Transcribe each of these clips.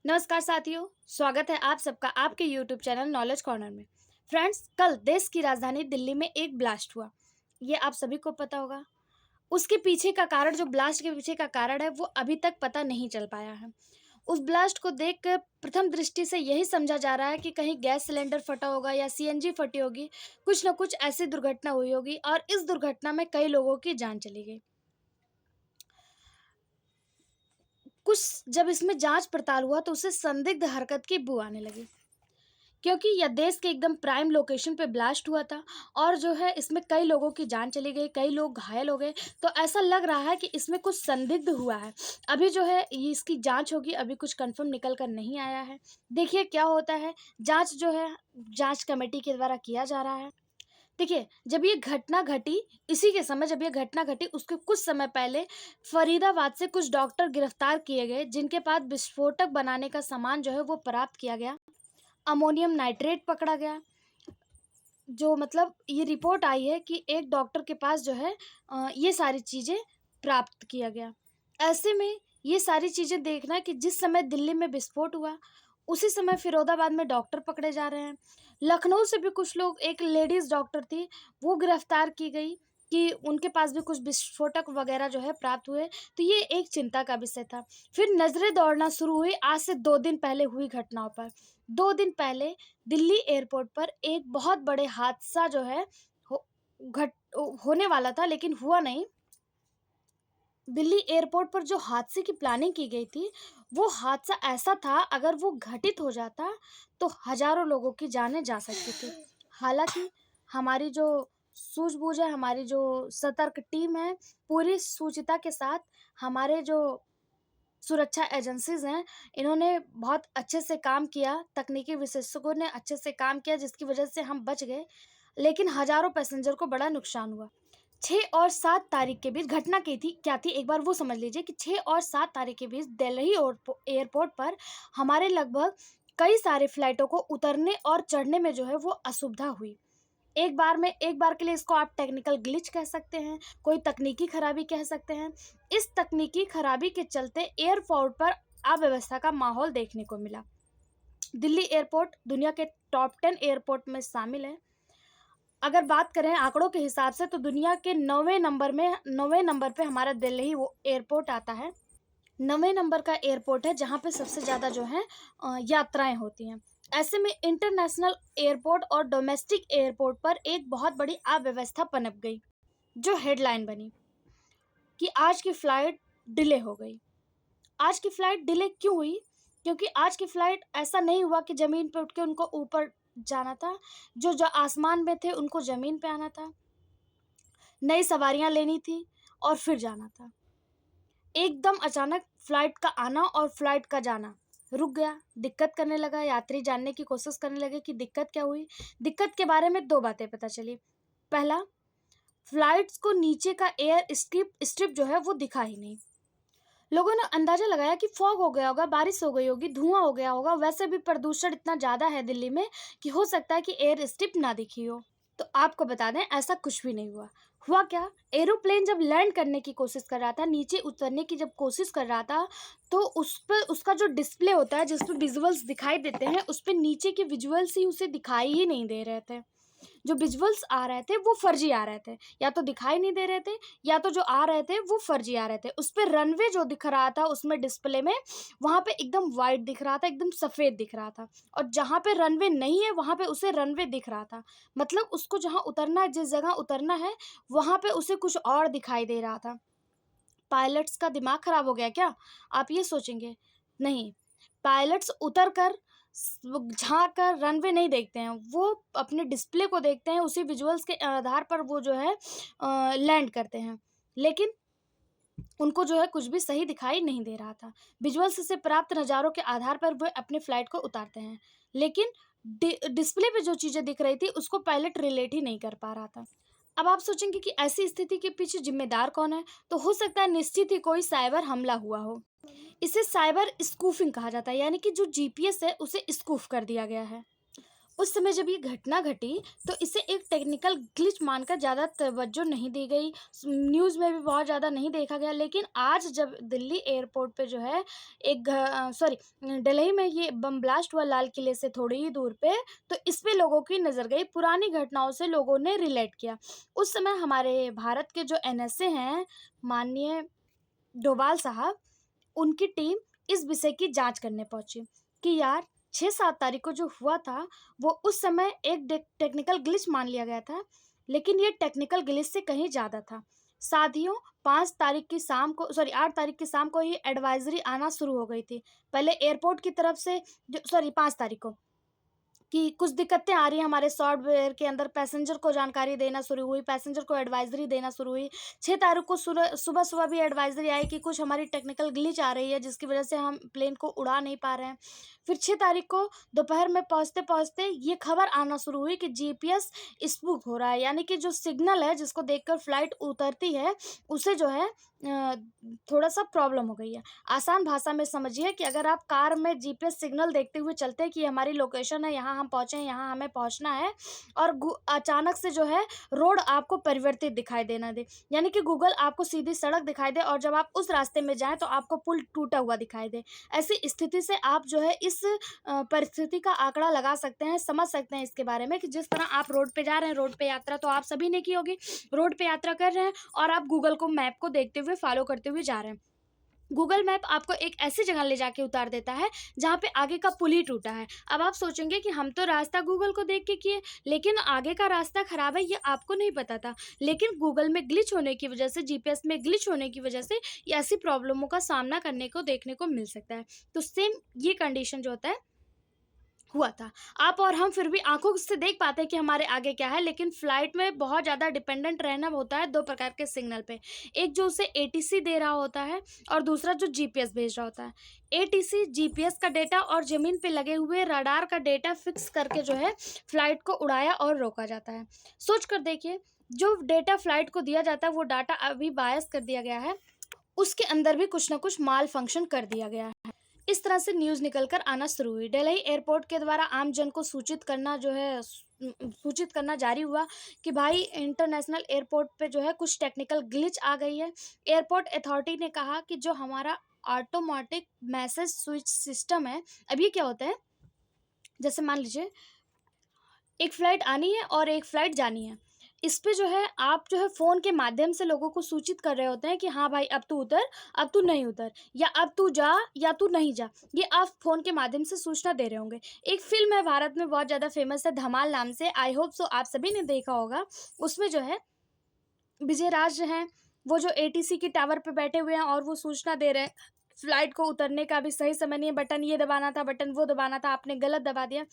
नमस्कार साथियों, स्वागत है आप सबका आपके यूट्यूब चैनल नॉलेज कॉर्नर में। फ्रेंड्स, कल देश की राजधानी दिल्ली में एक ब्लास्ट हुआ। ये आप सभी को पता होगा। उसके पीछे का कारण, जो ब्लास्ट के पीछे का कारण है, वो अभी तक पता नहीं चल पाया है। उस ब्लास्ट को देख कर प्रथम दृष्टि से यही समझा जा रहा है कि कहीं गैस सिलेंडर फटा होगा या सीएनजी फटी होगी। कुछ ना कुछ ऐसी दुर्घटना हुई होगी और इस दुर्घटना में कई लोगों की जान चली गई। कुछ जब इसमें जांच पड़ताल हुआ तो उसे संदिग्ध हरकत की बू आने लगी, क्योंकि यह देश के एकदम प्राइम लोकेशन पे ब्लास्ट हुआ था और जो है इसमें कई लोगों की जान चली गई, कई लोग घायल हो गए। तो ऐसा लग रहा है कि इसमें कुछ संदिग्ध हुआ है। अभी जो है ये इसकी जांच होगी, अभी कुछ कंफर्म निकल कर नहीं आया है। देखिए क्या होता है। जांच जो है जांच कमेटी के द्वारा किया जा रहा है। देखिए, जब ये घटना घटी, इसी के समय जब ये घटना घटी उसके कुछ समय पहले फरीदाबाद से कुछ डॉक्टर गिरफ्तार किए गए, जिनके पास विस्फोटक बनाने का सामान जो है वो प्राप्त किया गया। अमोनियम नाइट्रेट पकड़ा गया। जो मतलब ये रिपोर्ट आई है कि एक डॉक्टर के पास जो है ये सारी चीज़ें प्राप्त किया गया। ऐसे में ये सारी चीज़ें देखना कि जिस समय दिल्ली में विस्फोट हुआ, उसी समय फिरोजाबाद में डॉक्टर पकड़े जा रहे हैं। लखनऊ से भी कुछ लोग, एक लेडीज़ डॉक्टर थी, वो गिरफ्तार की गई कि उनके पास भी कुछ विस्फोटक वगैरह जो है प्राप्त हुए। तो ये एक चिंता का विषय था। फिर नज़रें दौड़ना शुरू हुई आज से 2 दिन पहले हुई घटनाओं पर। 2 दिन पहले दिल्ली एयरपोर्ट पर एक बहुत बड़े हादसा जो है हो घट होने वाला था, लेकिन हुआ नहीं। दिल्ली एयरपोर्ट पर जो हादसे की प्लानिंग की गई थी, वो हादसा ऐसा था, अगर वो घटित हो जाता तो हज़ारों लोगों की जानें जा सकती थी। हालाँकि हमारी जो सूझबूझ है, हमारी जो सतर्क टीम है, पूरी सूचिता के साथ हमारे जो सुरक्षा एजेंसीज़ हैं, इन्होंने बहुत अच्छे से काम किया, तकनीकी विशेषज्ञों ने अच्छे से काम किया, जिसकी वजह से हम बच गए। लेकिन हज़ारों पैसेंजर को बड़ा नुकसान हुआ। 6 और 7 तारीख के बीच घटना की थी क्या थी, एक बार वो समझ लीजिए कि 6 और 7 तारीख के बीच दिल्ली एयरपोर्ट पर हमारे लगभग कई सारे फ्लाइटों को उतरने और चढ़ने में जो है वो असुविधा हुई। एक बार के लिए इसको आप टेक्निकल ग्लिच कह सकते हैं, कोई तकनीकी खराबी कह सकते हैं। इस तकनीकी खराबी के चलते एयरपोर्ट पर अव्यवस्था का माहौल देखने को मिला। दिल्ली एयरपोर्ट दुनिया के टॉप 10 एयरपोर्ट में शामिल है। अगर बात करें आंकड़ों के हिसाब से तो दुनिया के 9वें नंबर पे हमारा दिल्ली वो एयरपोर्ट आता है। 9वें नंबर का एयरपोर्ट है जहाँ पे सबसे ज़्यादा जो है यात्राएं होती हैं। ऐसे में इंटरनेशनल एयरपोर्ट और डोमेस्टिक एयरपोर्ट पर एक बहुत बड़ी अव्यवस्था पनप गई, जो हेडलाइन बनी कि आज की फ़्लाइट डिले हो गई। आज की फ़्लाइट डिले क्यों हुई? क्योंकि आज की फ़्लाइट ऐसा नहीं हुआ कि ज़मीन पे उठ के उनको ऊपर जाना था, जो आसमान में थे उनको ज़मीन पे आना था, नई सवारियाँ लेनी थी और फिर जाना था। एकदम अचानक फ्लाइट का आना और फ्लाइट का जाना रुक गया, दिक्कत करने लगा। यात्री जानने की कोशिश करने लगे कि दिक्कत क्या हुई। दिक्कत के बारे में 2 बातें पता चली। पहला, फ्लाइट्स को नीचे का एयर स्ट्रिप स्ट्रिप जो है वो दिखा ही नहीं। लोगों ने अंदाजा लगाया कि फॉग हो गया होगा, बारिश हो गई होगी, धुआं हो गया होगा। वैसे भी प्रदूषण इतना ज़्यादा है दिल्ली में कि हो सकता है कि एयर स्ट्रिप ना दिखी हो। तो आपको बता दें, ऐसा कुछ भी नहीं हुआ। हुआ क्या, एरोप्लेन जब लैंड करने की कोशिश कर रहा था, नीचे उतरने की जब कोशिश कर रहा था, तो उस पर उसका जो डिस्प्ले होता है, जिस पे विजुअल्स दिखाई देते हैं, उस पे नीचे के विजुअल्स ही उसे दिखाई ही नहीं दे रहे थे। जो विजुअल्स आ रहे थे वो फर्जी आ रहे थे, या तो दिखाई नहीं दे रहे थे, या तो जो आ रहे थे वो फर्जी आ रहे थे। उस पे रनवे जो दिख रहा था उसमें डिस्प्ले में, वहाँ पे एकदम वाइट दिख रहा था, एकदम सफ़ेद दिख रहा था। और जहाँ पे रनवे नहीं है वहाँ पे उसे रनवे दिख रहा था। मतलब उसको जहाँ उतरना है, जिस जगह उतरना है, वहाँ पे उसे कुछ और दिखाई दे रहा था। पायलट्स का दिमाग खराब हो गया क्या, आप ये सोचेंगे? नहीं, पायलट्स उतर कर झांक कर रनवे नहीं देखते हैं, वो अपने डिस्प्ले को देखते हैं, उसी विजुअल्स के आधार पर वो जो है लैंड करते हैं। लेकिन उनको जो है कुछ भी सही दिखाई नहीं दे रहा था। विजुअल्स से प्राप्त नज़ारों के आधार पर वो अपने फ्लाइट को उतारते हैं, लेकिन डिस्प्ले पे जो चीज़ें दिख रही थी उसको पायलट रिलेट ही नहीं कर पा रहा था। अब आप सोचेंगे कि ऐसी स्थिति के पीछे जिम्मेदार कौन है? तो हो सकता है निश्चित ही कोई साइबर हमला हुआ हो। इसे साइबर स्पूफिंग कहा जाता है, यानी कि जो जीपीएस है उसे स्पूफ कर दिया गया है। उस समय जब ये घटना घटी तो इसे एक टेक्निकल ग्लिच मानकर ज़्यादा तवज्जो नहीं दी गई, न्यूज़ में भी बहुत ज़्यादा नहीं देखा गया। लेकिन आज जब दिल्ली एयरपोर्ट पे जो है सॉरी, दिल्ली में ये बम ब्लास्ट हुआ लाल किले से थोड़ी ही दूर पे, तो इस पे लोगों की नज़र गई, पुरानी घटनाओं से लोगों ने रिलेट किया। उस समय हमारे भारत के जो एनएसए हैं, माननीय डोभाल साहब, उनकी टीम इस विषय की जांच करने पहुंची कि यार 6-7 तारीख को जो हुआ था वो उस समय एक टेक्निकल ग्लिच मान लिया गया था, लेकिन ये टेक्निकल ग्लिच से कहीं ज़्यादा था। साथियों, 8 तारीख की शाम को ही एडवाइजरी आना शुरू हो गई थी। पहले एयरपोर्ट की तरफ से, जो सॉरी 5 तारीख को, कि कुछ दिक्कतें आ रही हैं हमारे सॉफ्टवेयर के अंदर, पैसेंजर को जानकारी देना शुरू हुई, पैसेंजर को एडवाइजरी देना शुरू हुई। 6 तारीख को सुबह-सुबह भी एडवाइजरी आई कि कुछ हमारी टेक्निकल ग्लिच आ रही है जिसकी वजह से हम प्लेन को उड़ा नहीं पा रहे हैं। फिर 6 तारीख को दोपहर में पहुँचते-पहुँचते ये खबर आना शुरू हुई कि जीपीएस स्पूफ हो रहा है, यानी कि जो सिग्नल है जिसको देखकर फ्लाइट उतरती है, उसे जो है थोड़ा-सा प्रॉब्लम हो गई है। आसान भाषा में समझिए कि अगर आप कार में जीपीएस सिग्नल देखते हुए चलते हैं कि ये हमारी लोकेशन है, यहाँ हम पहुँचे हैं, यहाँ हमें पहुँचना है, और अचानक से जो है रोड आपको परिवर्तित दिखाई देना दे, यानी कि गूगल आपको सीधी सड़क दिखाई दे और जब आप उस रास्ते में जाएँ तो आपको पुल टूटा हुआ दिखाई दे। ऐसी स्थिति से आप जो है इस परिस्थिति का आंकड़ा लगा सकते हैं, समझ सकते हैं इसके बारे में कि जिस तरह आप रोड पे जा रहे हैं, रोड पे यात्रा तो आप सभी ने की होगी, रोड पे यात्रा कर रहे हैं और आप गूगल को मैप को देखते हुए फॉलो करते हुए जा रहे हैं। गूगल मैप आपको एक ऐसी जगह ले जाके उतार देता है जहाँ पे आगे का पुल ही टूटा है। अब आप सोचेंगे कि हम तो रास्ता गूगल को देख के किए, लेकिन आगे का रास्ता खराब है ये आपको नहीं पता था। लेकिन गूगल में ग्लिच होने की वजह से, जीपीएस में ग्लिच होने की वजह से ये ऐसी प्रॉब्लमों का सामना करने को देखने को मिल सकता है। तो सेम ये कंडीशन जो होता है हुआ था। आप और हम फिर भी आँखों से देख पाते हैं कि हमारे आगे क्या है, लेकिन फ्लाइट में बहुत ज़्यादा डिपेंडेंट रहना होता है 2 प्रकार के सिग्नल पे। एक जो उसे एटीसी दे रहा होता है और दूसरा जो जीपीएस भेज रहा होता है। एटीसी जीपीएस का डेटा और ज़मीन पे लगे हुए रडार का डेटा फिक्स करके जो है फ्लाइट को उड़ाया और रोका जाता है। सोच कर देखिए, जो डेटा फ्लाइट को दिया जाता है वो डाटा अभी बायस कर दिया गया है, उसके अंदर भी कुछ न कुछ माल फंक्शन कर दिया गया है। इस तरह से न्यूज़ निकल कर आना शुरू हुई। दिल्ली एयरपोर्ट के द्वारा आम जन को सूचित करना जो है सूचित करना जारी हुआ कि भाई इंटरनेशनल एयरपोर्ट पे जो है कुछ टेक्निकल ग्लिच आ गई है। एयरपोर्ट अथॉरिटी ने कहा कि जो हमारा ऑटोमेटिक मैसेज स्विच सिस्टम है, अब ये क्या होता है, जैसे मान लीजिए एक फ़्लाइट आनी है और एक फ़्लाइट जानी है। इस पे जो है आप जो है फ़ोन के माध्यम से लोगों को सूचित कर रहे होते हैं कि हाँ भाई अब तू उतर, अब तू नहीं उतर, या अब तू जा या तू नहीं जा। ये आप फ़ोन के माध्यम से सूचना दे रहे होंगे। एक फ़िल्म है भारत में बहुत ज़्यादा फ़ेमस है धमाल नाम से, आई होप सो आप सभी ने देखा होगा। उसमें जो है विजय राज हैं, वो जो एटीसी के टावर पे बैठे हुए हैं और वो सूचना दे रहे हैं, फ्लाइट को उतरने का अभी सही समय नहीं है, बटन ये दबाना था, बटन वो दबाना था, आपने गलत दबा दिया।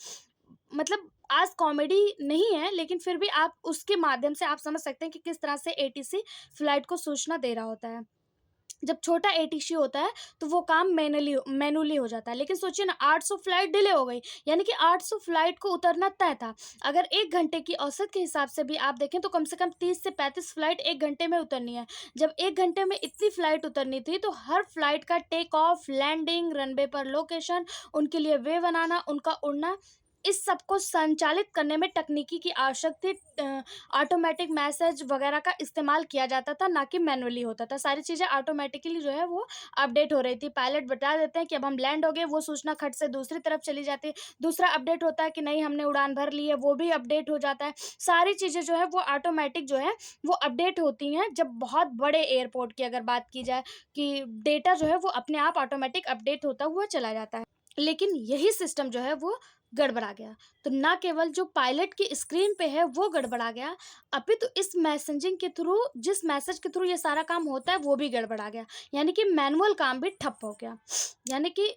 मतलब आज कॉमेडी नहीं है, लेकिन फिर भी आप उसके माध्यम से आप समझ सकते हैं कि किस तरह से एटीसी फ्लाइट को सूचना दे रहा होता है। जब छोटा एटीसी होता है तो वो काम मैनुअली हो जाता है, लेकिन सोचिए ना 800 फ्लाइट डिले हो गई, यानी कि 800 फ्लाइट को उतरना तय था। अगर 1 घंटे की औसत के हिसाब से भी आप देखें तो कम से कम 30 से 35 फ्लाइट 1 घंटे में उतरनी है। जब 1 घंटे में इतनी फ्लाइट उतरनी थी तो हर फ्लाइट का टेक ऑफ, लैंडिंग, रनवे पर लोकेशन, उनके लिए वे बनाना, उनका उड़ना, इस सब को संचालित करने में तकनीकी की आवश्यक थी। ऑटोमेटिक मैसेज वगैरह का इस्तेमाल किया जाता था, ना कि मैनुअली होता था। सारी चीज़ें ऑटोमेटिकली जो है वो अपडेट हो रही थी। पायलट बता देते हैं कि अब हम लैंड हो गए, वो सूचना खट से दूसरी तरफ चली जाती है। दूसरा अपडेट होता है कि नहीं हमने उड़ान भर ली है, वो भी अपडेट हो जाता है। सारी चीज़ें जो है वो ऑटोमेटिक जो है वो अपडेट होती हैं। जब बहुत बड़े एयरपोर्ट की अगर बात की जाए कि डेटा जो है वो अपने आप ऑटोमेटिक अपडेट होता हुआ चला जाता है। लेकिन यही सिस्टम जो है वो गड़बड़ा गया। तो ना केवल जो पायलट की स्क्रीन पे है वो गड़बड़ा गया, अपितु इस मैसेजिंग के थ्रू, जिस मैसेज के थ्रू ये सारा काम होता है वो भी गड़बड़ा गया। यानी कि मैनुअल काम भी ठप हो गया। यानी कि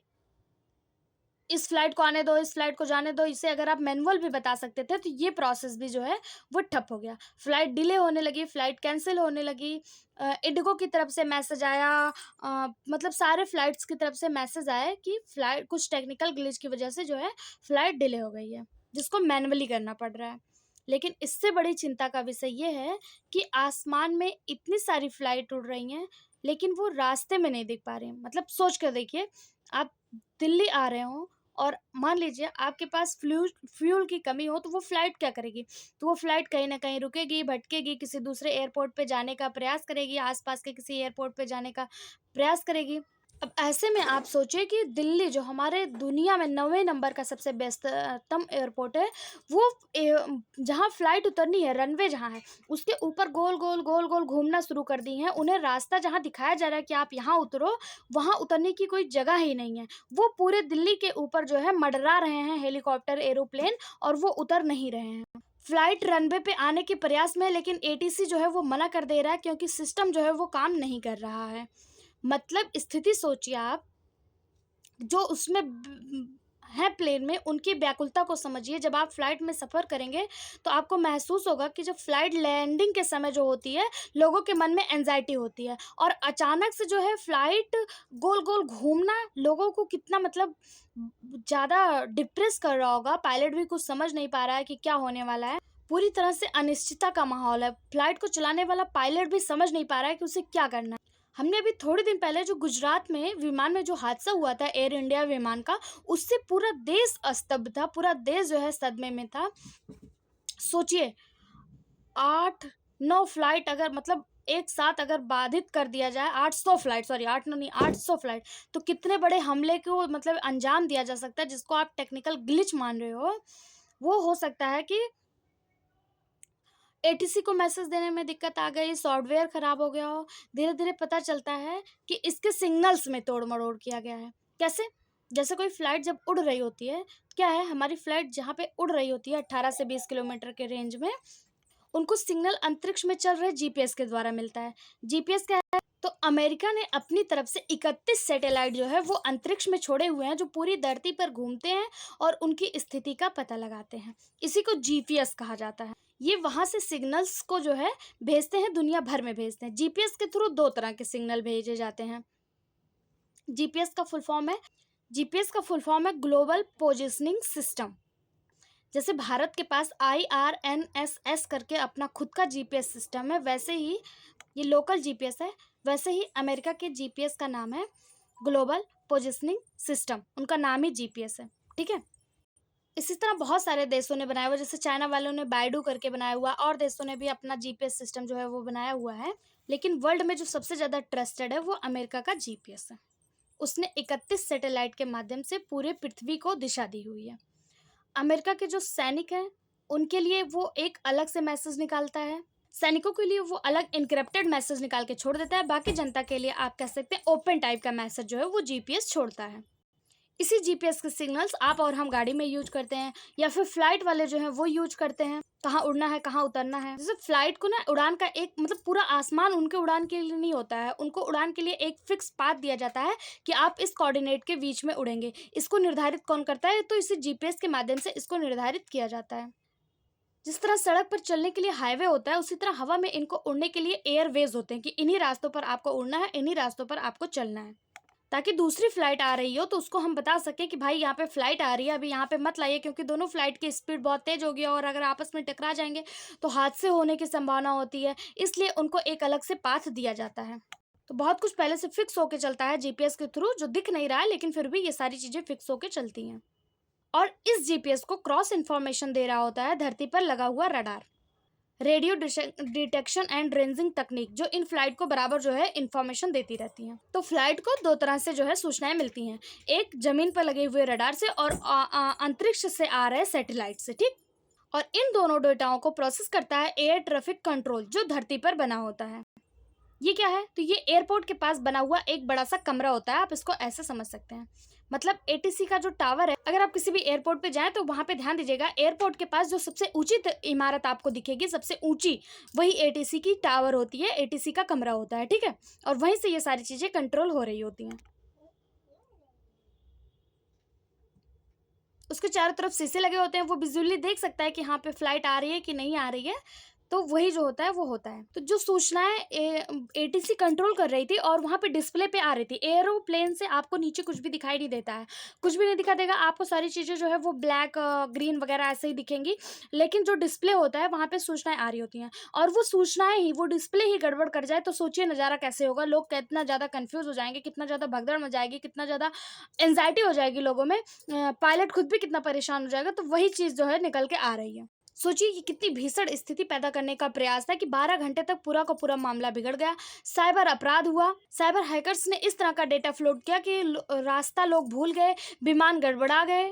इस फ्लाइट को आने दो, इस फ्लाइट को जाने दो, इसे अगर आप मैनुअल भी बता सकते थे तो ये प्रोसेस भी जो है वो ठप हो गया। फ्लाइट डिले होने लगी, फ्लाइट कैंसिल होने लगी। इंडिगो की तरफ से मैसेज आया, मतलब सारे फ्लाइट्स की तरफ से मैसेज आया कि फ्लाइट कुछ टेक्निकल ग्लिच की वजह से जो है फ्लाइट डिले हो गई है, जिसको मैनुअली करना पड़ रहा है। लेकिन इससे बड़ी चिंता का विषय ये है कि आसमान में इतनी सारी फ्लाइट उड़ रही हैं, लेकिन वो रास्ते में नहीं दिख पा रही हैं। मतलब सोच कर देखिए, आप दिल्ली आ रहे हो और मान लीजिए आपके पास फ्यूल की कमी हो, तो वो फ्लाइट क्या करेगी? तो वो फ्लाइट कहीं ना कहीं रुकेगी, भटकेगी, किसी दूसरे एयरपोर्ट पे जाने का प्रयास करेगी, आसपास के किसी एयरपोर्ट पे जाने का प्रयास करेगी। अब ऐसे में आप सोचिए कि दिल्ली जो हमारे दुनिया में 9वें नंबर का सबसे व्यस्ततम एयरपोर्ट है, वो जहाँ फ्लाइट उतरनी है, रनवे जहाँ है, उसके ऊपर गोल गोल गोल गोल घूमना शुरू कर दी हैं। उन्हें रास्ता जहाँ दिखाया जा रहा है कि आप यहाँ उतरो, वहाँ उतरने की कोई जगह ही नहीं है। वो पूरे दिल्ली के ऊपर जो है मंडरा रहे हैं हेलीकॉप्टर, एरोप्लेन, और वो उतर नहीं रहे हैं। फ्लाइट रनवे पे आने के प्रयास में है, लेकिन एटीसी जो है वो मना कर दे रहा है, क्योंकि सिस्टम जो है वो काम नहीं कर रहा है। मतलब स्थिति सोचिए आप, जो उसमें है प्लेन में, उनकी व्याकुलता को समझिए। जब आप फ्लाइट में सफ़र करेंगे तो आपको महसूस होगा कि जब फ्लाइट लैंडिंग के समय जो होती है, लोगों के मन में एंजाइटी होती है, और अचानक से जो है फ्लाइट गोल गोल घूमना लोगों को कितना मतलब ज़्यादा डिप्रेस कर रहा होगा। पायलट भी कुछ समझ नहीं पा रहा है कि क्या होने वाला है। पूरी तरह से अनिश्चितता का माहौल है। फ्लाइट को चलाने वाला पायलट भी समझ नहीं पा रहा है कि उसे क्या करना है। हमने अभी थोड़े दिन पहले जो गुजरात में विमान में जो हादसा हुआ था एयर इंडिया विमान का, उससे पूरा देश स्तब्ध था, पूरा देश जो है सदमे में था। सोचिए, 8-9 फ्लाइट अगर मतलब एक साथ अगर बाधित कर दिया जाए, 800 फ्लाइट, सॉरी 8 नहीं 800 फ्लाइट, तो कितने बड़े हमले को मतलब अंजाम दिया जा सकता है, जिसको आप टेक्निकल ग्लिच मान रहे हो। वो हो सकता है कि एटीसी को मैसेज देने में दिक्कत आ गई, सॉफ्टवेयर खराब हो गया हो। धीरे धीरे पता चलता है कि इसके सिग्नल्स में तोड़ मरोड़ किया गया है। कैसे? जैसे कोई फ्लाइट जब उड़ रही होती है, क्या है, हमारी फ्लाइट जहाँ पे उड़ रही होती है 18 से 20 किलोमीटर के रेंज में, उनको सिग्नल अंतरिक्ष में चल रहे जीपीएस के द्वारा मिलता है। जीपीएस क्या है? तो अमेरिका ने अपनी तरफ से 31 सैटेलाइट जो है वो अंतरिक्ष में छोड़े हुए हैं, जो पूरी धरती पर घूमते हैं और उनकी स्थिति का पता लगाते हैं। इसी को जीपीएस कहा जाता है। ये वहां से सिग्नल्स को जो है भेजते हैं, दुनिया भर में भेजते हैं। जीपीएस के थ्रू दो तरह के सिग्नल भेजे जाते हैं। जीपीएस का फुल फॉर्म है जीपीएस का फुल फॉर्म है ग्लोबल पोजिशनिंग सिस्टम। जैसे भारत के पास IRNSS करके अपना खुद का जीपीएस सिस्टम है, वैसे ही ये लोकल जीपीएस है, वैसे ही अमेरिका के जीपीएस का नाम है ग्लोबल पोजिशनिंग सिस्टम। उनका नाम ही जीपीएस है, ठीक है। इसी तरह बहुत सारे देशों ने बनाया हुआ, जैसे चाइना वालों ने बाइडू करके बनाया हुआ, और देशों ने भी अपना जीपीएस सिस्टम जो है वो बनाया हुआ है। लेकिन वर्ल्ड में जो सबसे ज़्यादा ट्रस्टेड है वो अमेरिका का जीपीएस है। उसने 31 सैटेलाइट के माध्यम से पूरे पृथ्वी को दिशा दी हुई है। अमेरिका के जो सैनिक हैं, उनके लिए वो एक अलग से मैसेज निकालता है। सैनिकों के लिए वो अलग इनक्रिप्टेड मैसेज निकाल के छोड़ देता है। बाकी जनता के लिए आप कह सकते हैं ओपन टाइप का मैसेज जो है वो जीपीएस छोड़ता है। इसी जीपीएस के सिग्नल्स आप और हम गाड़ी में यूज करते हैं, या फिर फ्लाइट वाले जो हैं वो यूज करते हैं, कहाँ उड़ना है, कहाँ उतरना है। जैसे फ्लाइट को ना उड़ान का एक मतलब पूरा आसमान उनके उड़ान के लिए नहीं होता है, उनको उड़ान के लिए एक फिक्स पाथ दिया जाता है कि आप इस कोऑर्डिनेट के बीच में उड़ेंगे। इसको निर्धारित कौन करता है? तो इसी जीपीएस के माध्यम से इसको निर्धारित किया जाता है। जिस तरह सड़क पर चलने के लिए हाईवे होता है, उसी तरह हवा में इनको उड़ने के लिए एयरवेज होते हैं कि इन्हीं रास्तों पर आपको उड़ना है, इन्हीं रास्तों पर आपको चलना है, ताकि दूसरी फ्लाइट आ रही हो तो उसको हम बता सकें कि भाई यहाँ पे फ्लाइट आ रही है, अभी यहाँ पे मत लाइए, क्योंकि दोनों फ्लाइट की स्पीड बहुत तेज होगी और अगर आपस में टकरा जाएंगे तो हादसे होने की संभावना होती है। इसलिए उनको एक अलग से पाथ दिया जाता है। तो बहुत कुछ पहले से फिक्स होके चलता है जीपीएस के थ्रू, जो दिख नहीं रहा है, लेकिन फिर भी ये सारी चीज़ें फिक्स होके चलती हैं। और इस जीपीएस को क्रॉस इन्फॉर्मेशन दे रहा होता है धरती पर लगा हुआ radar, radio detection and ranging तकनीक, जो इन फ्लाइट को बराबर जो है इंफॉर्मेशन देती रहती हैं। तो फ्लाइट को दो तरह से जो है सूचनाएं मिलती हैं, एक जमीन पर लगे हुए रडार से, और अंतरिक्ष से आ रहे सैटेलाइट से, ठीक। और इन दोनों डेटाओं को प्रोसेस करता है एयर ट्रैफिक कंट्रोल, जो धरती पर बना होता है। ये क्या है? तो ये एयरपोर्ट के पास बना हुआ एक बड़ा सा कमरा होता है, आप इसको ऐसे समझ सकते हैं। मतलब एटीसी का जो टावर है, अगर आप किसी भी एयरपोर्ट पे जाएं तो वहां पे ध्यान दीजिएगा, एयरपोर्ट के पास जो सबसे ऊंची इमारत आपको दिखेगी, सबसे ऊंची, वही एटीसी की टावर होती है, एटीसी का कमरा होता है, ठीक है। और वहीं से ये सारी चीजें कंट्रोल हो रही होती हैं। उसके चारों तरफ शीशे लगे होते हैं, वो विजुअली देख सकता है कि यहाँ पे फ्लाइट आ रही है कि नहीं आ रही है। तो वही जो होता है वो होता है। तो जो सूचनाएं एटीसी कंट्रोल कर रही थी और वहां पे डिस्प्ले पे आ रही थी, एरोप्लेन से आपको नीचे कुछ भी दिखाई नहीं देता है, कुछ भी नहीं दिखा देगा आपको, सारी चीजें जो है वो ब्लैक ग्रीन वगैरह ऐसे ही दिखेंगी, लेकिन जो डिस्प्ले होता है वहां पे सूचनाएं आ रही होती हैं, और वो सूचनाएं ही, वो डिस्प्ले ही गड़बड़ कर जाए तो सोचिए नजारा कैसे होगा, लोग कितना ज्यादा कंफ्यूज हो जाएंगे, कितना ज्यादा भगदड़ मचाएगी, कितना ज्यादा एंजाइटी हो जाएगी लोगों में, पायलट खुद भी कितना परेशान हो जाएगा। तो वही चीज जो है निकल के आ रही है। सोचिए कि कितनी भीषण स्थिति पैदा करने का प्रयास था कि 12 घंटे तक पूरा का पूरा मामला बिगड़ गया, साइबर अपराध हुआ, साइबर हैकर्स ने इस तरह का डेटा फ्लोट किया कि रास्ता लोग भूल गए, विमान गड़बड़ा गए,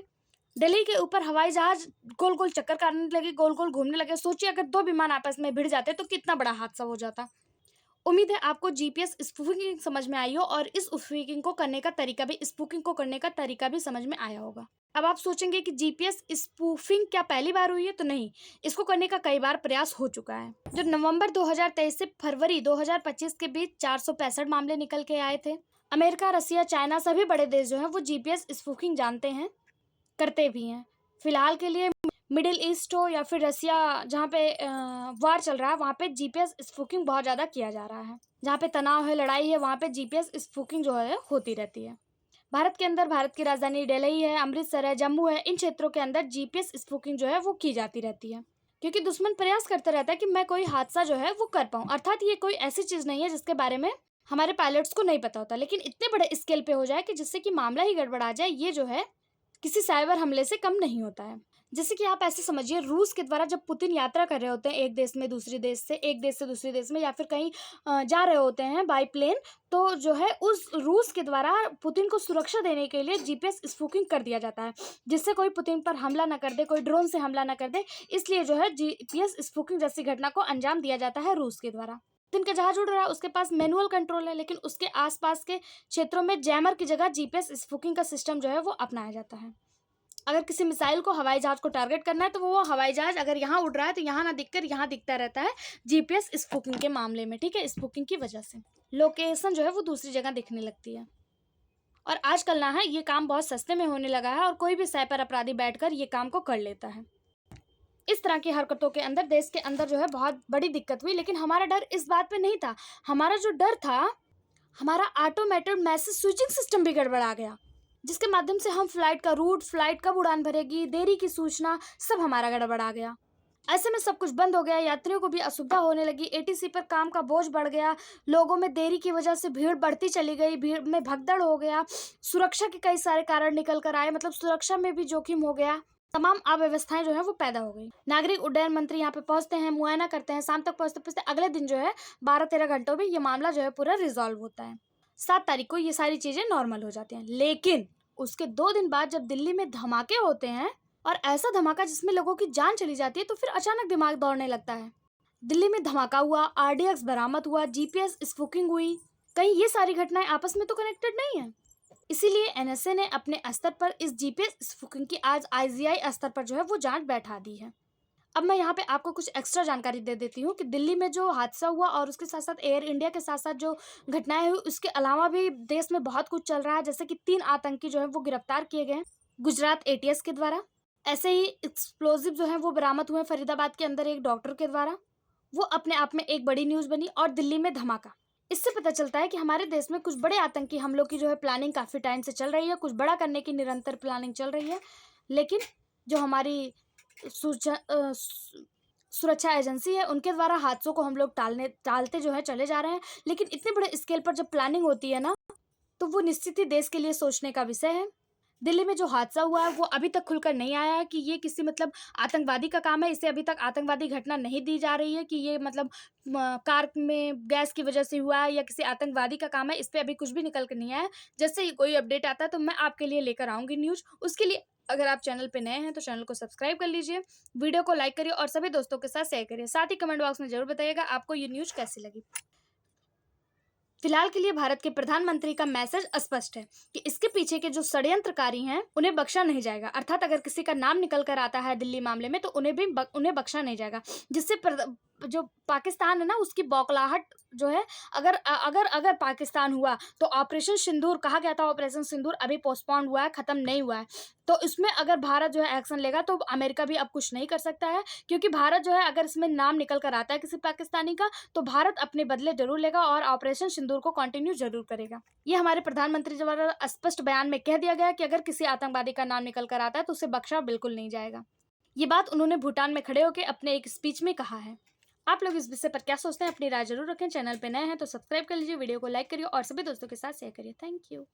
दिल्ली के ऊपर हवाई जहाज गोल गोल चक्कर काटने लगे, गोल गोल घूमने लगे। सोचिए अगर 2 विमान आपस में भिड़ जाते तो कितना बड़ा हादसा हो जाता। उम्मीद है आपको जीपीएस स्पूफिंग समझ में आई हो और इस स्पूफिंग को करने का तरीका भी समझ में आया होगा। अब आप सोचेंगे कि जीपीएस स्पूफिंग क्या पहली बार हुई है? तो नहीं, इसको करने का कई बार प्रयास हो चुका है। जो नवंबर 2023 से फरवरी 2025 के बीच 465 मामले निकल के आए थे। अमेरिका, रसिया, चाइना सभी बड़े देश जो हैं वो जीपीएस स्पूफिंग जानते हैं, करते भी हैं। फिलहाल के लिए मिडिल ईस्ट हो या फिर रसिया, जहाँ पे वार चल रहा है, वहाँ पे जीपीएस स्पूफिंग बहुत ज़्यादा किया जा रहा है। जहाँ पे तनाव है, लड़ाई है, वहाँ पे जीपीएस स्पूफिंग जो है होती रहती है। भारत के अंदर, भारत की राजधानी दिल्ली है, अमृतसर है, जम्मू है, इन क्षेत्रों के अंदर जीपीएस स्पूफिंग जो है वो की जाती रहती है, क्योंकि दुश्मन प्रयास करता रहता है कि मैं कोई हादसा जो है वो कर पाऊँ। अर्थात ये कोई ऐसी चीज़ नहीं है जिसके बारे में हमारे पायलट्स को नहीं पता होता, लेकिन इतने बड़े स्केल पे हो जाए कि जिससे कि मामला ही गड़बड़ा जाए, ये जो है किसी साइबर हमले से कम नहीं होता है। जैसे कि आप ऐसे समझिए, रूस के द्वारा जब पुतिन यात्रा कर रहे होते हैं एक देश से दूसरे देश में, या फिर कहीं जा रहे होते हैं बाई प्लेन, तो जो है उस रूस के द्वारा पुतिन को सुरक्षा देने के लिए जीपीएस स्पूफिंग कर दिया जाता है, जिससे कोई पुतिन पर हमला ना कर दे, कोई ड्रोन से हमला ना कर दे। इसलिए जो है जीपीएस स्पूफिंग जैसी घटना को अंजाम दिया जाता है रूस के द्वारा। पुतिन का जहाज उड़ रहा है, उसके पास मैनुअल कंट्रोल है, लेकिन उसके आसपास के क्षेत्रों में जैमर की जगह जीपीएस स्पूफिंग का सिस्टम जो है वो अपनाया जाता है। अगर किसी मिसाइल को, हवाई जहाज को टारगेट करना है, तो वो हवाई जहाज अगर यहाँ उड़ रहा है तो यहाँ ना दिखकर यहाँ दिखता रहता है, जीपीएस स्पूफिंग के मामले में। ठीक है, स्पूफिंग की वजह से लोकेशन जो है वो दूसरी जगह दिखने लगती है। और आजकल ना है, ये काम बहुत सस्ते में होने लगा है और कोई भी साइबर अपराधी बैठकर ये काम को कर लेता है। इस तरह की हरकतों के अंदर देश के अंदर जो है बहुत बड़ी दिक्कत हुई, लेकिन हमारा डर इस बात पे नहीं था। हमारा जो डर था, हमारा ऑटोमेटेड मैसेज स्विचिंग सिस्टम भी गड़बड़ा गया, जिसके माध्यम से हम फ्लाइट का रूट, फ्लाइट कब उड़ान भरेगी, देरी की सूचना, सब हमारा गड़बड़ा गया। ऐसे में सब कुछ बंद हो गया, यात्रियों को भी असुविधा होने लगी, एटीसी पर काम का बोझ बढ़ गया, लोगों में देरी की वजह से भीड़ बढ़ती चली गई, भीड़ में भगदड़ हो गया, सुरक्षा के कई सारे कारण निकल कर आए, मतलब सुरक्षा में भी जोखिम हो गया, तमाम अव्यवस्थाएं जो है वो पैदा हो गई। नागरिक उड्डयन मंत्री यहाँ पे पहुंचते हैं, मुआयना करते हैं, शाम तक पहुंचते अगले दिन जो है 12-13 घंटों में ये मामला जो है पूरा रिजॉल्व होता है। 7 तारीख को ये सारी चीजें नॉर्मल हो जाती हैं। लेकिन उसके 2 दिन बाद जब दिल्ली में धमाके होते हैं, और ऐसा धमाका जिसमें लोगों की जान चली जाती है, तो फिर अचानक दिमाग दौड़ने लगता है। दिल्ली में धमाका हुआ, आरडीएक्स बरामद हुआ, जीपीएस स्पूफिंग हुई, कहीं ये सारी घटनाएं आपस में तो कनेक्टेड नहीं है। इसीलिए एनएसए ने अपने स्तर पर इस जीपीएस स्पूफिंग की आज आईजीआई स्तर पर जो है वो जांच बैठा दी है। अब मैं यहाँ पे आपको कुछ एक्स्ट्रा जानकारी दे देती हूँ कि दिल्ली में जो हादसा हुआ और उसके साथ साथ एयर इंडिया के साथ साथ जो घटनाएं हुई, उसके अलावा भी देश में बहुत कुछ चल रहा है। जैसे कि 3 आतंकी जो है वो गिरफ्तार किए गए गुजरात एटीएस के द्वारा। ऐसे ही एक्सप्लोजिव जो है वो बरामद हुए फरीदाबाद के अंदर एक डॉक्टर के द्वारा। वो अपने आप में एक बड़ी न्यूज़ बनी। और दिल्ली में धमाका, इससे पता चलता है कि हमारे देश में कुछ बड़े आतंकी हमलों की जो है प्लानिंग काफ़ी टाइम से चल रही है, कुछ बड़ा करने की निरंतर प्लानिंग चल रही है। लेकिन जो हमारी सुरक्षा एजेंसी है, उनके द्वारा हादसों को हम लोग टालते जो है चले जा रहे हैं। लेकिन इतने बड़े स्केल पर जब प्लानिंग होती है ना, तो वो निश्चित ही देश के लिए सोचने का विषय है। दिल्ली में जो हादसा हुआ है वो अभी तक खुलकर नहीं आया है कि ये किसी मतलब आतंकवादी का काम है। इसे अभी तक आतंकवादी घटना नहीं दी जा रही है कि ये मतलब कार में गैस की वजह से हुआ है या किसी आतंकवादी का काम है। इस पर अभी कुछ भी निकल कर नहीं आया है। जैसे ही कोई अपडेट आता है तो मैं आपके लिए लेकर आऊँगी न्यूज़। उसके लिए अगर आप चैनल पे नए हैं तो चैनल को सब्सक्राइब कर लीजिए, वीडियो को लाइक करिए और सभी दोस्तों के साथ शेयर करिए। साथ ही कमेंट बॉक्स में जरूर बताइएगा आपको ये न्यूज़ कैसी लगी। फिलहाल के लिए भारत के प्रधानमंत्री का मैसेज स्पष्ट है कि इसके पीछे के जो षड्यंत्रकारी हैं उन्हें बख्शा नहीं जाएगा। अर्थात अगर किसी का नाम निकल कर आता है दिल्ली मामले में तो उन्हें बख्शा नहीं जाएगा, जिससे जो पाकिस्तान है ना उसकी बौखलाहट जो है, अगर अगर अगर पाकिस्तान हुआ तो ऑपरेशन सिंदूर कहा गया था, ऑपरेशन सिंदूर अभी पोस्टपोन्ड हुआ है, खत्म नहीं हुआ है। तो इसमें अगर भारत जो है एक्शन लेगा तो अमेरिका भी अब कुछ नहीं कर सकता है, क्योंकि भारत जो है अगर इसमें नाम निकल कर आता है किसी पाकिस्तानी का तो भारत अपने बदले जरूर लेगा और ऑपरेशन सिंदूर को कंटिन्यू जरूर करेगा। ये हमारे प्रधानमंत्री द्वारा स्पष्ट बयान में कह दिया गया है कि अगर किसी आतंकवादी का नाम निकल कर आता है तो उसे बख्शा बिल्कुल नहीं जाएगा। ये बात उन्होंने भूटान में खड़े होकर अपने एक स्पीच में कहा है। आप लोग इस विषय पर क्या सोचते हैं? अपनी राय जरूर रखें। चैनल पे नए हैं तो सब्सक्राइब कर लीजिए, वीडियो को लाइक करिए और सभी दोस्तों के साथ शेयर करिए। Thank you.